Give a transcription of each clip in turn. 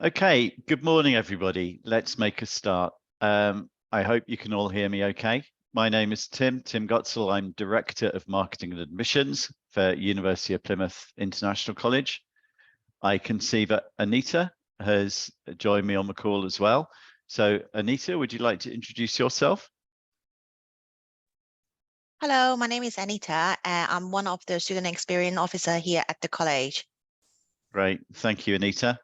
Okay, good morning, everybody. Let's make a start. I hope you can all hear me okay. My name is Tim Gotzel. I'm Director of Marketing and Admissions for University of Plymouth International College. I can see that Anita has joined me on the call as well. So Anita, would you like to introduce yourself? Hello, my name is Anita. I'm one of the student experience officer here at the college. Great, thank you, Anita.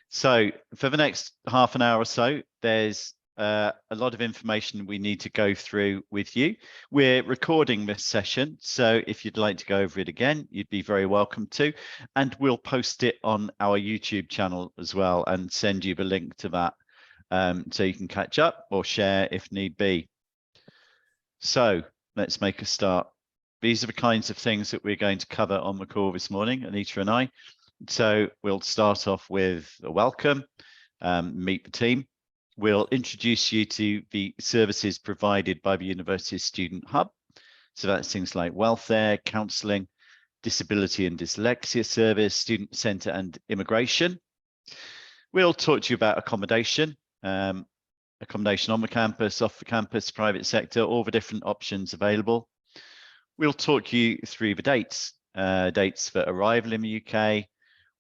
So for the next half an hour or so, there's a lot of information we need to go through with you. We're recording this session, so if you'd like to go over it again, you'd be very welcome to. And we'll post it on our YouTube channel as well and send you the link to that so you can catch up or share if need be. So let's make a start. These are the kinds of things that we're going to cover on the call this morning, Anita and I. So we'll start off with a welcome, meet the team. We'll introduce you to the services provided by the University Student Hub. So that's things like welfare, counselling, disability and dyslexia service, student centre and immigration. We'll talk to you about accommodation, accommodation on the campus, off the campus, private sector, all the different options available. We'll talk you through the dates, dates for arrival in the UK.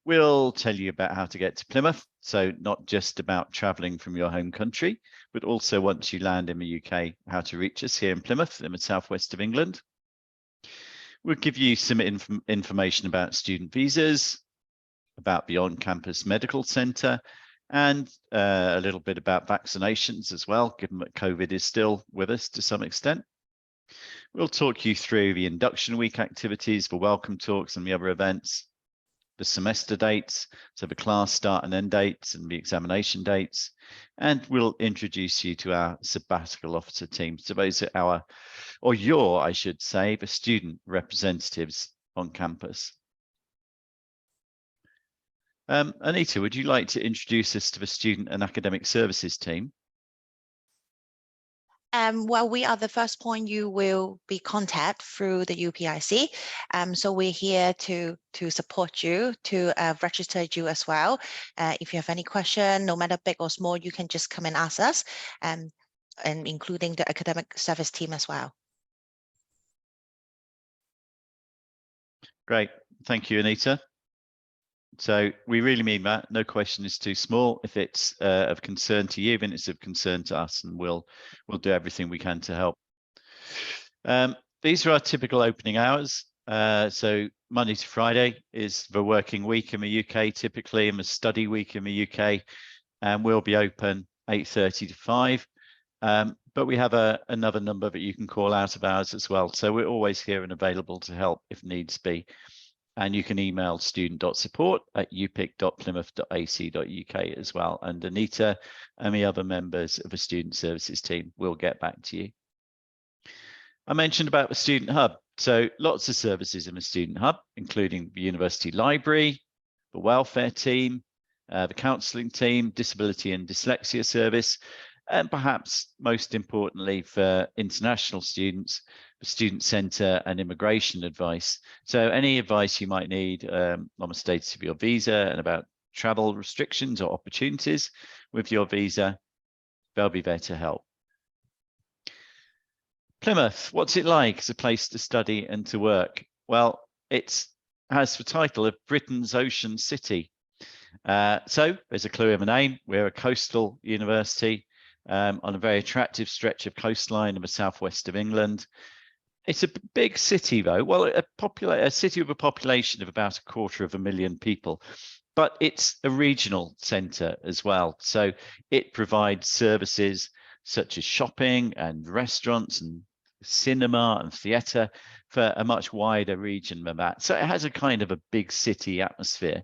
We'll tell you about how to get to Plymouth, so not just about travelling from your home country, but also once you land in the UK, how to reach us here in Plymouth in the southwest of England. We'll give you some information about student visas, about the on-campus medical centre, and a little bit about vaccinations as well, given that COVID is still with us to some extent. We'll talk you through the induction week activities, the welcome talks and the other events, the semester dates, so the class start and end dates and the examination dates, and we'll introduce you to our sabbatical officer team. So those are our, or your, I should say, the student representatives on campus. Anita, would you like to introduce us to the student and academic services team? Well, we are the first point you will be contacted through the UPIC. So we're here to support you, to register you as well. If you have any question, no matter big or small, you can just come and ask us, and including the academic service team as well. Great, thank you, Anita. So we really mean that. No question is too small. If it's of concern to you, then it's of concern to us, and we'll do everything we can to help. These are our typical opening hours. So Monday to Friday is the working week in the UK, typically, and the study week in the UK, and we'll be open 8:30 to 5. But we have another number that you can call out of hours as well. So we're always here and available to help if needs be. And you can email student.support@upic.plymouth.ac.uk as well. And Anita and the other members of the student services team will get back to you. I mentioned about the Student Hub. So lots of services in the Student Hub, including the University Library, the welfare team, the counselling team, disability and dyslexia service, and perhaps most importantly for international students, the Student Centre and immigration advice. So any advice you might need on the status of your visa and about travel restrictions or opportunities with your visa, they'll be there to help. Plymouth, what's it like as a place to study and to work? Well, it has the title of Britain's Ocean City. So there's a clue in the name. We're a coastal university on a very attractive stretch of coastline in the southwest of England. It's a big city, though. Well, a city with a population of about 250,000 people, but it's a regional centre as well. So it provides services such as shopping and restaurants and cinema and theatre for a much wider region than that. So it has a kind of a big city atmosphere,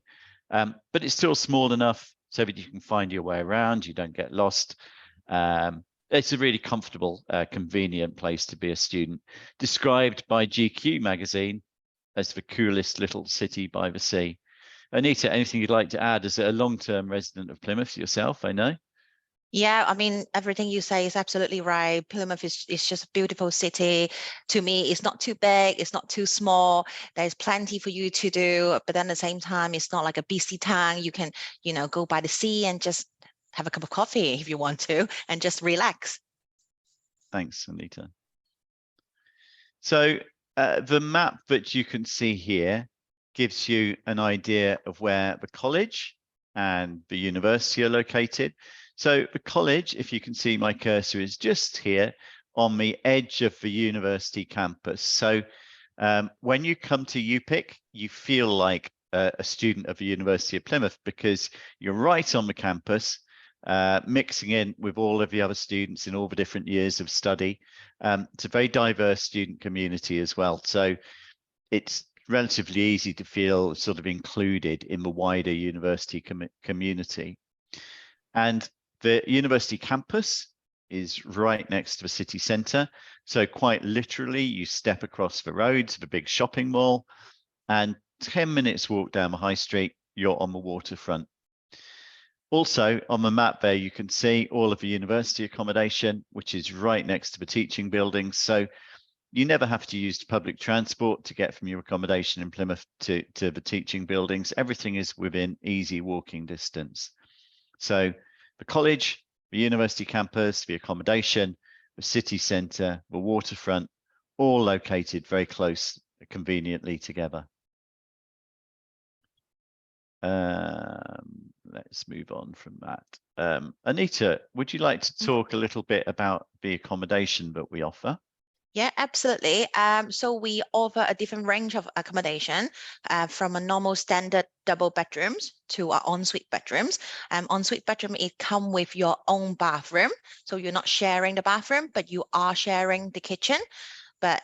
but it's still small enough so that you can find your way around, you don't get lost. It's a really comfortable, convenient place to be a student, described by GQ magazine as the coolest little city by the sea. Anita, anything you'd like to add as a long-term resident of Plymouth yourself, I know? Yeah, I mean, everything you say is absolutely right. Plymouth is just a beautiful city. To me, it's not too big, it's not too small. There's plenty for you to do, but then at the same time, it's not like a busy town. You can, go by the sea and just have a cup of coffee if you want to, and just relax. Thanks, Anita. So the map that you can see here gives you an idea of where the college and the university are located. So the college, if you can see my cursor, is just here on the edge of the university campus. So when you come to UPIC, you feel like a student of the University of Plymouth because you're right on the campus, mixing in with all of the other students in all the different years of study. It's a very diverse student community as well. So it's relatively easy to feel sort of included in the wider university community. And the university campus is right next to the city centre. So quite literally, you step across the road to the big shopping mall, and 10 minutes walk down the high street, you're on the waterfront. Also on the map there, you can see all of the university accommodation, which is right next to the teaching buildings. So you never have to use public transport to get from your accommodation in Plymouth to the teaching buildings. Everything is within easy walking distance. So the college, the university campus, the accommodation, the city centre, the waterfront, all located very close, conveniently together. Let's move on from that. Anita, would you like to talk a little bit about the accommodation that we offer? Yeah, absolutely. So we offer a different range of accommodation from a normal standard double bedrooms to our ensuite bedrooms. Ensuite bedroom, it come with your own bathroom. So you're not sharing the bathroom, but you are sharing the kitchen. But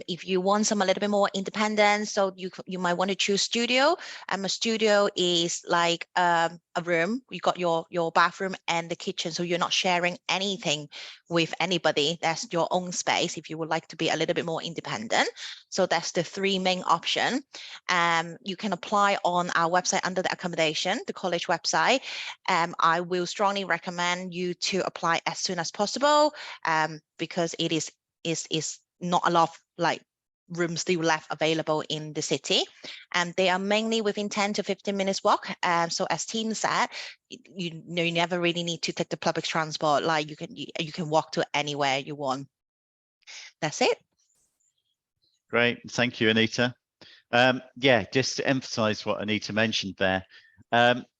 if you want some a little bit more independent, so you might want to choose studio. A studio is like a room. You got your bathroom and the kitchen, so you're not sharing anything with anybody. That's your own space if you would like to be a little bit more independent. So that's the three main option. You can apply on our website under the accommodation, the college website. I will strongly recommend you to apply as soon as possible because it is not a lot of like rooms still left available in the city, and they are mainly within 10 to 15 minutes walk. So as Tim said, you never really need to take the public transport. Like you can walk to anywhere you want. That's it. Great, thank you, Anita. Yeah, just to emphasize what Anita mentioned there.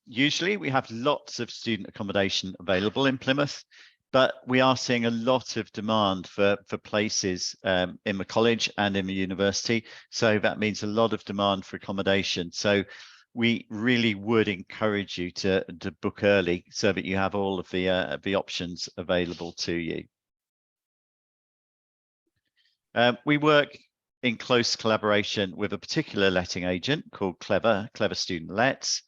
Usually we have lots of student accommodation available in Plymouth, but we are seeing a lot of demand for places in the college and in the university. So that means a lot of demand for accommodation. So we really would encourage you to book early so that you have all of the options available to you. We work in close collaboration with a particular letting agent called Clever Student Lets.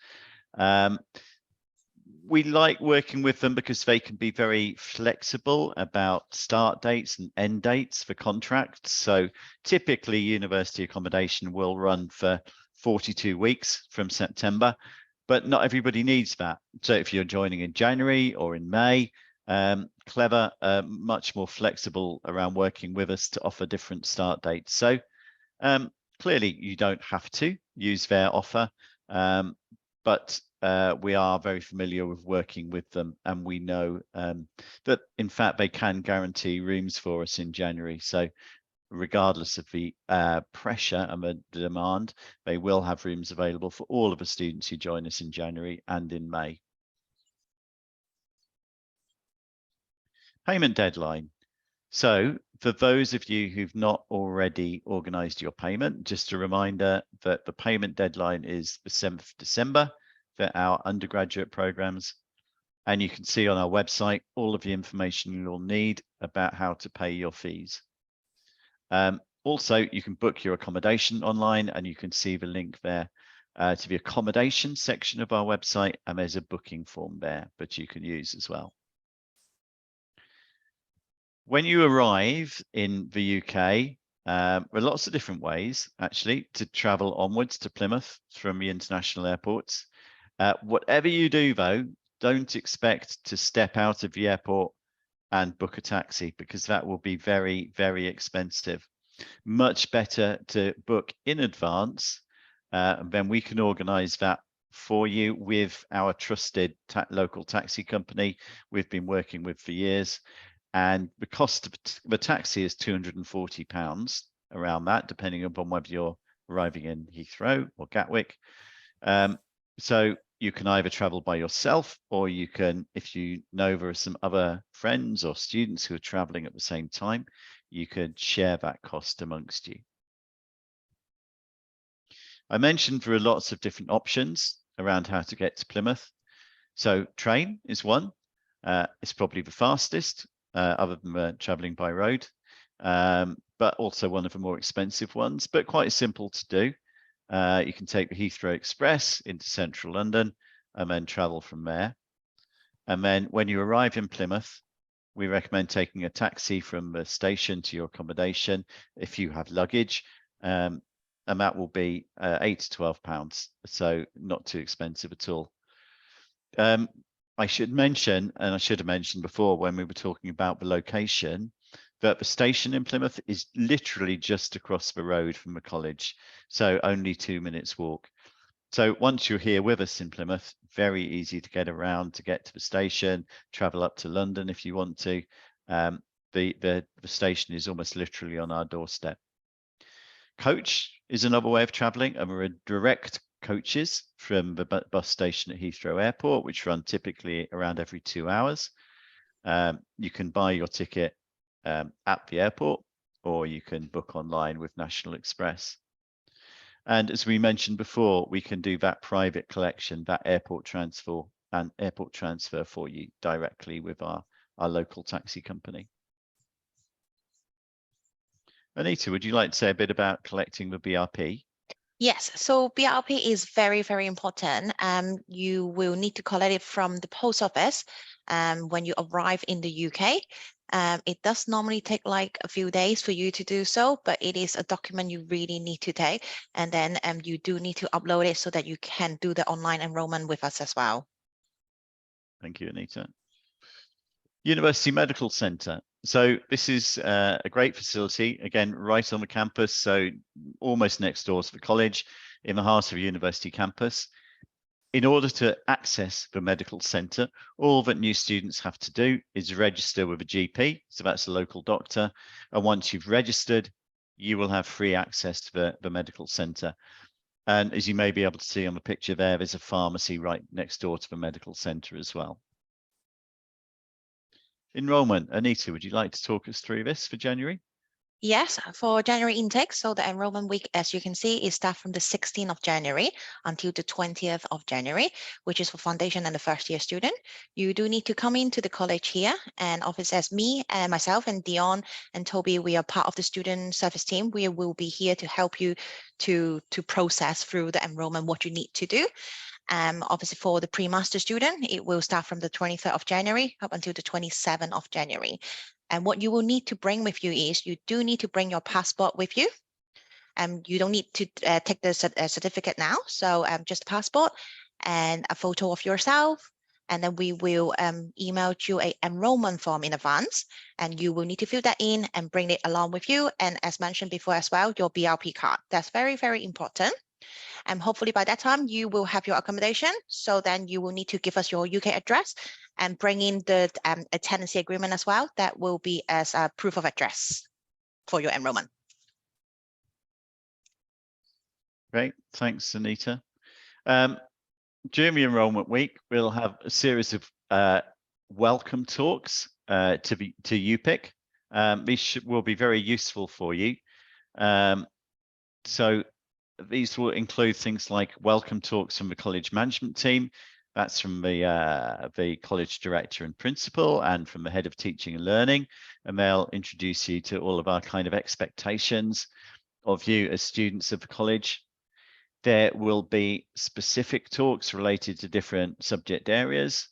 We like working with them because they can be very flexible about start dates and end dates for contracts. So typically university accommodation will run for 42 weeks from September, but not everybody needs that. So if you're joining in January or in May, Clever much more flexible around working with us to offer different start dates. So clearly you don't have to use their offer, but we are very familiar with working with them, and we know that in fact they can guarantee rooms for us in January. So regardless of the pressure and the demand, they will have rooms available for all of the students who join us in January and in May. Payment deadline. So for those of you who've not already organised your payment, just a reminder that the payment deadline is the 7th of December for our undergraduate programs. And you can see on our website all of the information you'll need about how to pay your fees. Also, you can book your accommodation online, and you can see the link there to the accommodation section of our website, and there's a booking form there that you can use as well. When you arrive in the UK, there are lots of different ways actually to travel onwards to Plymouth from the international airports. Whatever you do though, don't expect to step out of the airport and book a taxi, because that will be very, very expensive. Much better to book in advance, and then we can organize that for you with our trusted local taxi company we've been working with for years. And the cost of the taxi is £240, around that, depending upon whether you're arriving in Heathrow or Gatwick. So you can either travel by yourself, or you can, if you know there are some other friends or students who are traveling at the same time, you could share that cost amongst you. I mentioned there are lots of different options around how to get to Plymouth. So train is one. It's probably the fastest, other than traveling by road, but also one of the more expensive ones, but quite simple to do. You can take the Heathrow Express into central London and then travel from there. And then when you arrive in Plymouth, we recommend taking a taxi from the station to your accommodation if you have luggage, and that will be £8 to £12, so not too expensive at all. I should mention, and I should have mentioned before when we were talking about the location, that the station in Plymouth is literally just across the road from the college, so only 2 minutes walk. So once you're here with us in Plymouth, very easy to get around, to get to the station, travel up to London if you want to. The station is almost literally on our doorstep. Coach is another way of traveling, and there are direct coaches from the bus station at Heathrow Airport, which run typically around every 2 hours. You can buy your ticket at the airport, or you can book online with National Express. And as we mentioned before, we can do that private collection, that airport transfer for you directly with our local taxi company. Anita, would you like to say a bit about collecting the BRP? Yes, so BRP is very, very important. You will need to collect it from the post office when you arrive in the UK. It does normally take like a few days for you to do so, but it is a document you really need to take. And then you do need to upload it so that you can do the online enrollment with us as well. Thank you, Anita. University Medical Centre. So this is a great facility, again, right on the campus, so almost next door to the college, in the heart of a university campus. In order to access the medical centre, all that new students have to do is register with a GP, so that's a local doctor. And once you've registered, you will have free access to the medical centre. And as you may be able to see on the picture there, there's a pharmacy right next door to the medical centre as well. Enrollment. Anita, would you like to talk us through this for January? Yes, for January intake, so the enrollment week, as you can see, is start from the 16th of January until the 20th of January, which is for foundation and the first year student. You do need to come into the college here, and obviously as me and myself and Dion and Toby, we are part of the student service team. We will be here to help you to process through the enrollment, what you need to do. Obviously for the pre-master student, it will start from the 23rd of January up until the 27th of January. And what you will need to bring with you is you do need to bring your passport with you. You don't need to take the certificate now. So just a passport and a photo of yourself. And then we will email you an enrollment form in advance. And you will need to fill that in and bring it along with you. And as mentioned before as well, your BRP card. That's very, very important. And hopefully by that time you will have your accommodation. So then you will need to give us your UK address and bring in the a tenancy agreement as well. That will be as a proof of address for your enrollment. Great, thanks, Anita. During the enrollment week, we'll have a series of welcome talks to UPIC. These will be very useful for you. So these will include things like welcome talks from the college management team. That's from the college director and principal and from the head of teaching and learning. And they'll introduce you to all of our kind of expectations of you as students of the college. There will be specific talks related to different subject areas.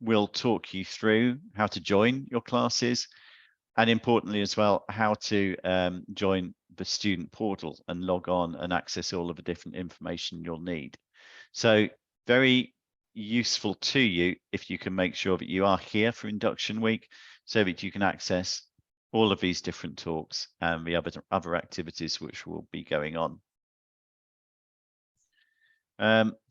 We'll talk you through how to join your classes, and importantly as well, how to join the student portal and log on and access all of the different information you'll need. So very useful to you if you can make sure that you are here for induction week so that you can access all of these different talks and the other activities which will be going on.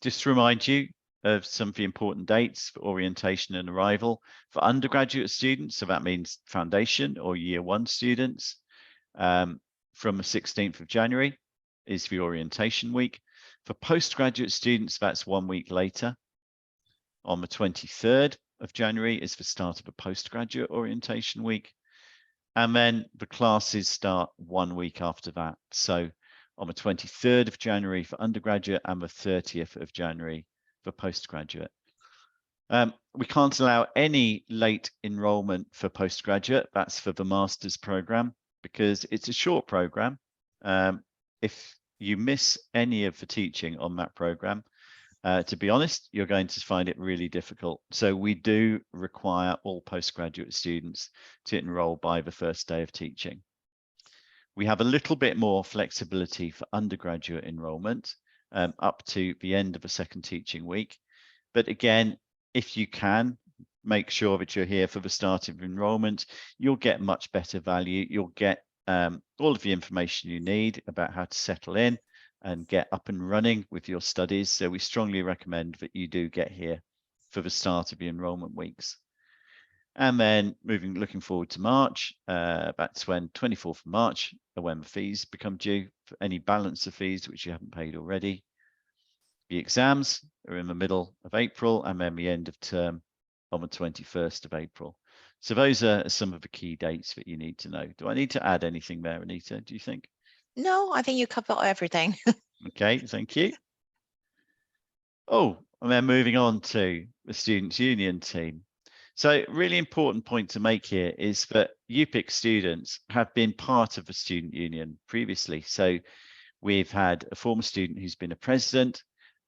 Just to remind you of some of the important dates for orientation and arrival for undergraduate students, so that means foundation or year 1 students, from the 16th of January is the orientation week. For postgraduate students, that's 1 week later. On the 23rd of January is the start of a postgraduate orientation week. And then the classes start 1 week after that. So on the 23rd of January for undergraduate and the 30th of January for postgraduate. We can't allow any late enrollment for postgraduate. That's for the master's program because it's a short program. If you miss any of the teaching on that program, to be honest, you're going to find it really difficult. So we do require all postgraduate students to enroll by the first day of teaching. We have a little bit more flexibility for undergraduate enrollment up to the end of the second teaching week. But again, if you can, make sure that you're here for the start of enrollment, you'll get much better value. You'll get all of the information you need about how to settle in and get up and running with your studies. So we strongly recommend that you do get here for the start of the enrollment weeks. And then looking forward to March, that's when 24th of March are when the fees become due for any balance of fees which you haven't paid already. The exams are in the middle of April and then the end of term on the 21st of April. So those are some of the key dates that you need to know. Do I need to add anything there, Anita, do you think? No, I think you covered everything. Okay, thank you. Oh, and then moving on to the Students' Union team. So really important point to make here is that UPIC students have been part of the Student Union previously. So we've had a former student who's been a president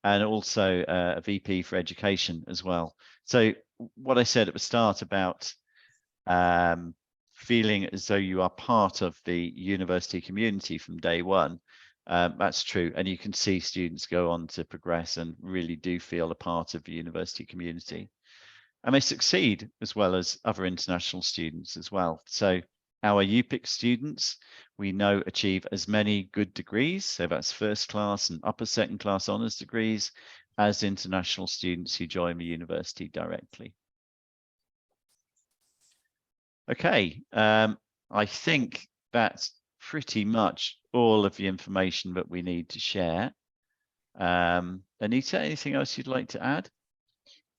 and also a VP for education as well. So what I said at the start about feeling as though you are part of the university community from day one, that's true. And you can see students go on to progress and really do feel a part of the university community. And they succeed as well as other international students as well. So our UPIC students, we know, achieve as many good degrees, so that's first class and upper second class honours degrees, as international students who join the university directly. Okay, I think that's pretty much all of the information that we need to share. Anita, anything else you'd like to add?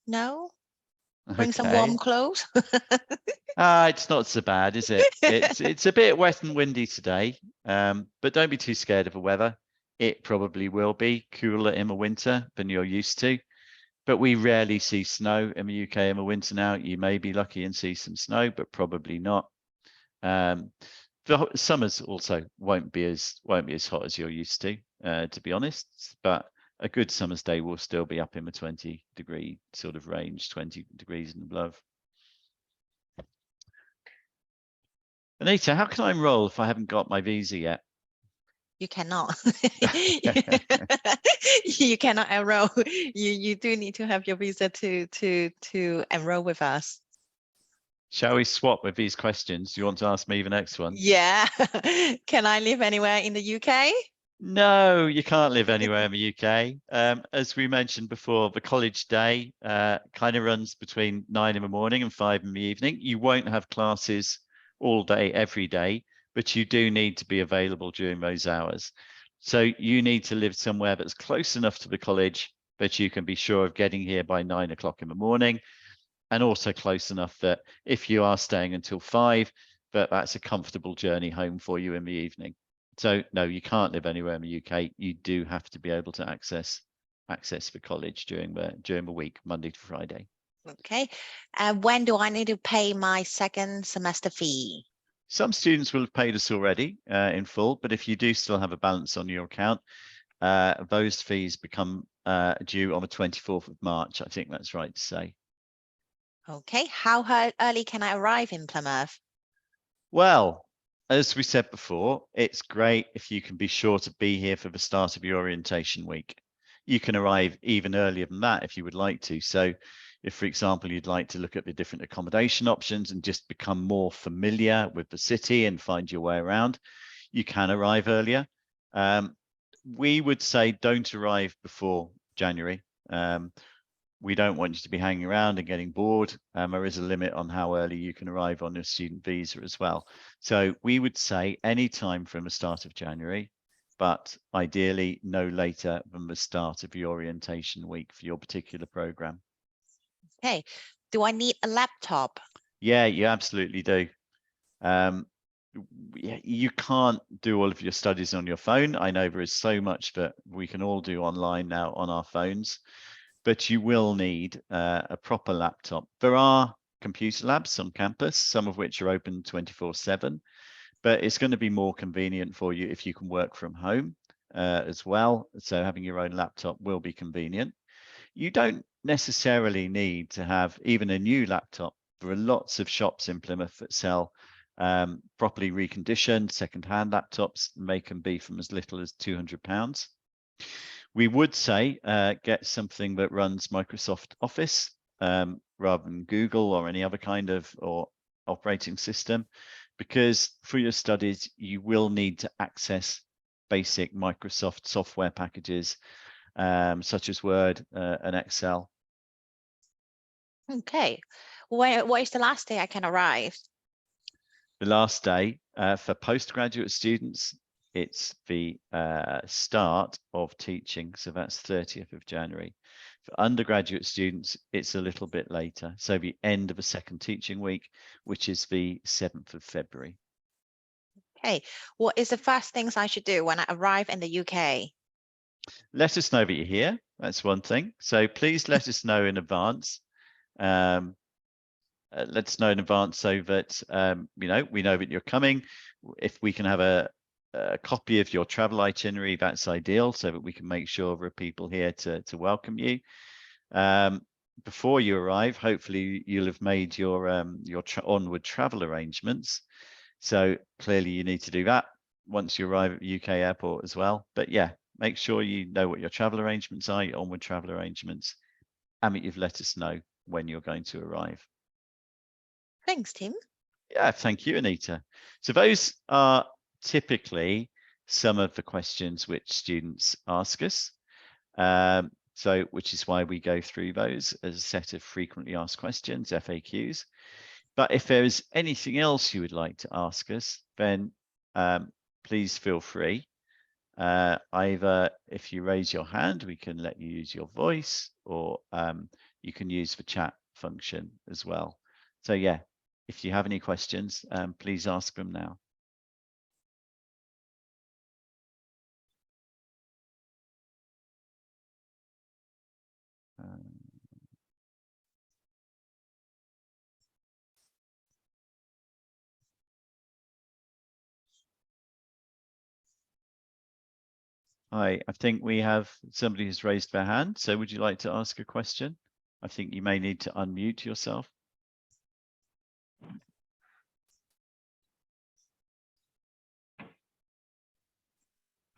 No? Bring some Okay. warm clothes. It's not so bad, is it? It's a bit wet and windy today, but don't be too scared of the weather. It probably will be cooler in the winter than you're used to, but we rarely see snow in the UK in the winter now. You may be lucky and see some snow, but probably not. The summers also won't be as hot as you're used to be honest, but a good summer's day will still be up in the 20-degree sort of range, 20 degrees and above. Anita, how can I enroll if I haven't got my visa yet? You cannot. You cannot enroll. You do need to have your visa to enroll with us. Shall we swap with these questions? Do you want to ask me the next one? Yeah. Can I live anywhere in the UK? No, you can't live anywhere in the UK. As we mentioned before, the college day kind of runs between 9 in the morning and 5 in the evening. You won't have classes all day, every day, but you do need to be available during those hours. So you need to live somewhere that's close enough to the college that you can be sure of getting here by 9 o'clock in the morning, and also close enough that if you are staying until 5, that's a comfortable journey home for you in the evening. So no, you can't live anywhere in the UK. You do have to be able to access the college during the week, Monday to Friday. Okay. When do I need to pay my second semester fee? Some students will have paid us already in full, but if you do still have a balance on your account, those fees become due on the 24th of March. I think that's right to say. Okay. How early can I arrive in Plymouth? Well, as we said before, it's great if you can be sure to be here for the start of your orientation week. You can arrive even earlier than that if you would like to. So if, for example, you'd like to look at the different accommodation options and just become more familiar with the city and find your way around, you can arrive earlier. We would say don't arrive before January. We don't want you to be hanging around and getting bored. There is a limit on how early you can arrive on your student visa as well. So we would say any time from the start of January, but ideally no later than the start of your orientation week for your particular program. Okay. Do I need a laptop? Yeah, you absolutely do. You can't do all of your studies on your phone. I know there is so much that we can all do online now on our phones, but you will need a proper laptop. There are computer labs on campus, some of which are open 24/7, but it's going to be more convenient for you if you can work from home as well. So having your own laptop will be convenient. You don't necessarily need to have even a new laptop. There are lots of shops in Plymouth that sell properly reconditioned second-hand laptops. They can be from as little as £200. We would say get something that runs Microsoft Office rather than Google or any other kind of operating system, because for your studies, you will need to access basic Microsoft software packages such as Word and Excel. Okay. What is the last day I can arrive? The last day for postgraduate students, it's the start of teaching. So that's 30th of January. For undergraduate students, it's a little bit later. So the end of the second teaching week, which is the 7th of February. Okay. What is the first things I should do when I arrive in the UK? Let us know that you're here. That's one thing. So please let us know in advance. Let us know in advance so that we know that you're coming. If we can have a copy of your travel itinerary, that's ideal, so that we can make sure there are people here to welcome you. Before you arrive, hopefully you'll have made your onward travel arrangements. So clearly you need to do that once you arrive at the UK airport as well. But yeah, make sure you know what your travel arrangements are, your onward travel arrangements, and that you've let us know when you're going to arrive. Thanks, Tim. Yeah, thank you, Anita. So those are typically some of the questions which students ask us. So which is why we go through those as a set of frequently asked questions, FAQs. But if there is anything else you would like to ask us, then please feel free. Either if you raise your hand, we can let you use your voice, or you can use the chat function as well. So yeah, if you have any questions, please ask them now. I think we have somebody who's raised their hand. So would you like to ask a question? I think you may need to unmute yourself.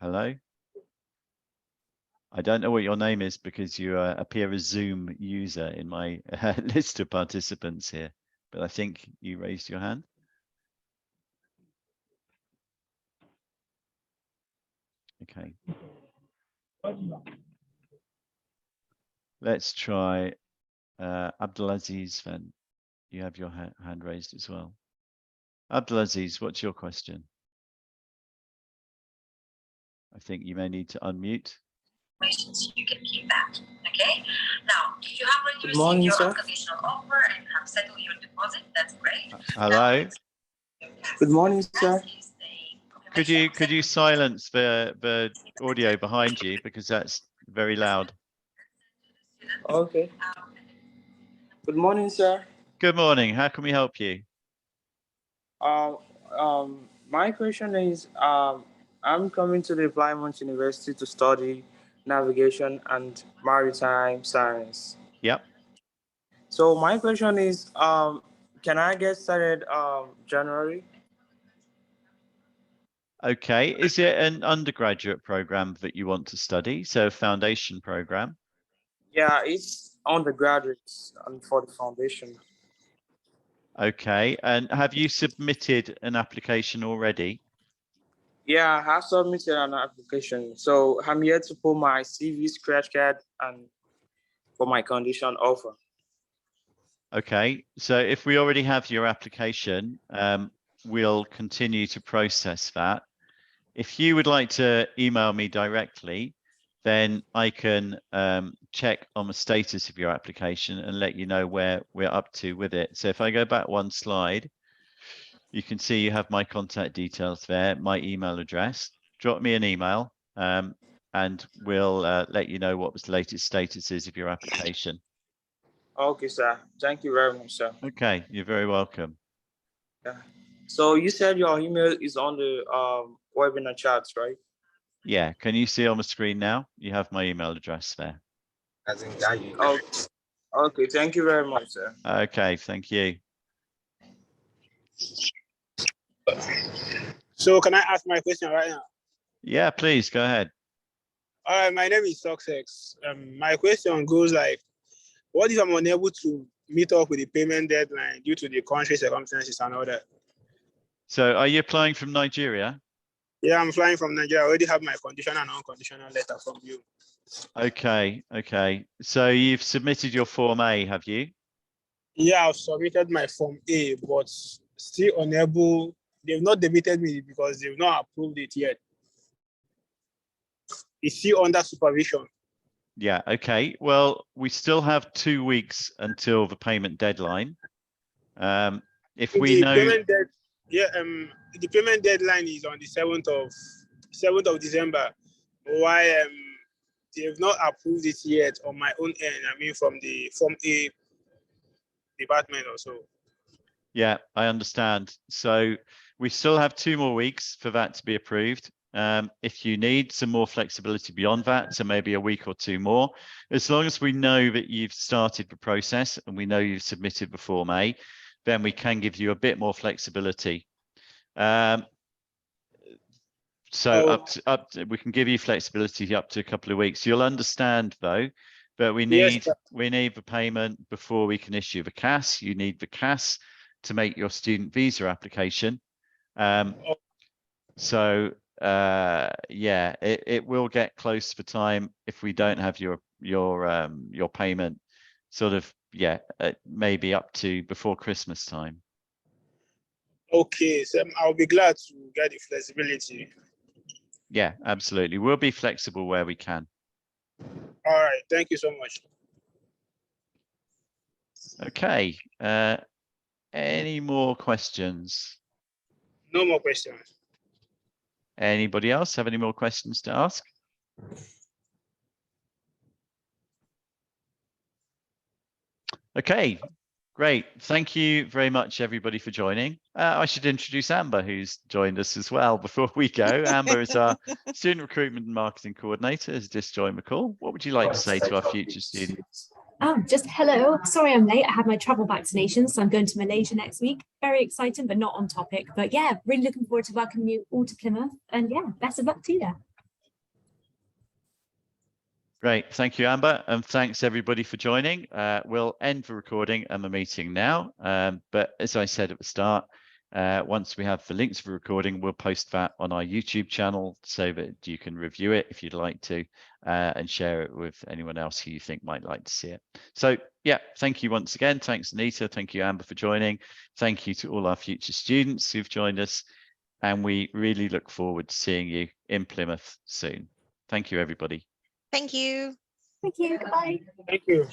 Hello? I don't know what your name is because you appear as Zoom user in my list of participants here, but I think you raised your hand. Okay. Let's try Abdulaziz then. You have your hand raised as well. Abdulaziz, what's your question? I think you may need to unmute. You can keep that. Okay. Now, if you have already received your unconditional offer and have settled your deposit, that's great. Hello. Good morning, sir. Could you silence the audio behind you because that's very loud? Okay. Good morning, sir. Good morning. How can we help you? My question is, I'm coming to the Plymouth University to study navigation and maritime science. Yep. So my question is, can I get started January? Okay, is it an undergraduate program that you want to study? So a foundation program? Yeah, it's undergraduates and for the foundation. Okay, and have you submitted an application already? Yeah, I have submitted an application. So I'm here to put my CV, scratch card, and for my condition offer. Okay, so if we already have your application, we'll continue to process that. If you would like to email me directly, then I can check on the status of your application and let you know where we're up to with it. So if I go back one slide, you can see you have my contact details there, my email address. Drop me an email and we'll let you know what the latest status is of your application. Okay, sir. Thank you very much, sir. Okay, you're very welcome. Yeah. So you said your email is on the webinar chats, right? Yeah, can you see on the screen now? You have my email address there. Okay. Okay, thank you very much, sir. Okay, thank you. So can I ask my question right now? Yeah, please go ahead. All right, my name is Success. My question goes like, what if I'm unable to meet up with the payment deadline due to the country circumstances and all that? So are you applying from Nigeria? Yeah, I'm flying from Nigeria. I already have my conditional and unconditional letter from you. Okay, okay. So you've submitted your Form A, have you? Yeah, I've submitted my Form A, but still unable. They've not debited me because they've not approved it yet. It's still under supervision. Yeah, okay. Well, we still have 2 weeks until the payment deadline. If we know, The payment deadline is on the 7th of December. Why they've not approved it yet on my own end? I mean, from the Form A department or so. yeah, I understand. So we still have 2 more weeks for that to be approved. If you need some more flexibility beyond that, so maybe a week or 2 more, as long as we know that you've started the process and we know you've submitted the Form A, then we can give you a bit more flexibility. So we can give you flexibility up to a couple of weeks. You'll understand though, but we need the payment before we can issue the CAS. You need the CAS to make your student visa application. So yeah, it will get close for time if we don't have your payment sort of, yeah, maybe up to before Christmas time. Okay, so I'll be glad to get the flexibility. Yeah, absolutely. We'll be flexible where we can. All right, thank you so much. Okay. Any more questions? No more questions. Anybody else have any more questions to ask? Okay, great. Thank you very much, everybody, for joining. I should introduce Amber, who's joined us as well before we go. Amber is our Student Recruitment and Marketing Coordinator, has just joined the call. What would you like to say to our future students? Just hello. Sorry I'm late. I had my travel vaccination, so I'm going to Malaysia next week. Very exciting, but not on topic. But yeah, really looking forward to welcoming you all to Plymouth. And yeah, best of luck to you there. Great. Thank you, Amber. And thanks everybody for joining. We'll end the recording and the meeting now. But as I said at the start, once we have the links for recording, we'll post that on our YouTube channel so that you can review it if you'd like to and share it with anyone else who you think might like to see it. So yeah, thank you once again. Thanks, Anita. Thank you, Amber, for joining. Thank you to all our future students who've joined us. And we really look forward to seeing you in Plymouth soon. Thank you, everybody. Thank you. Thank you. Goodbye. Thank you.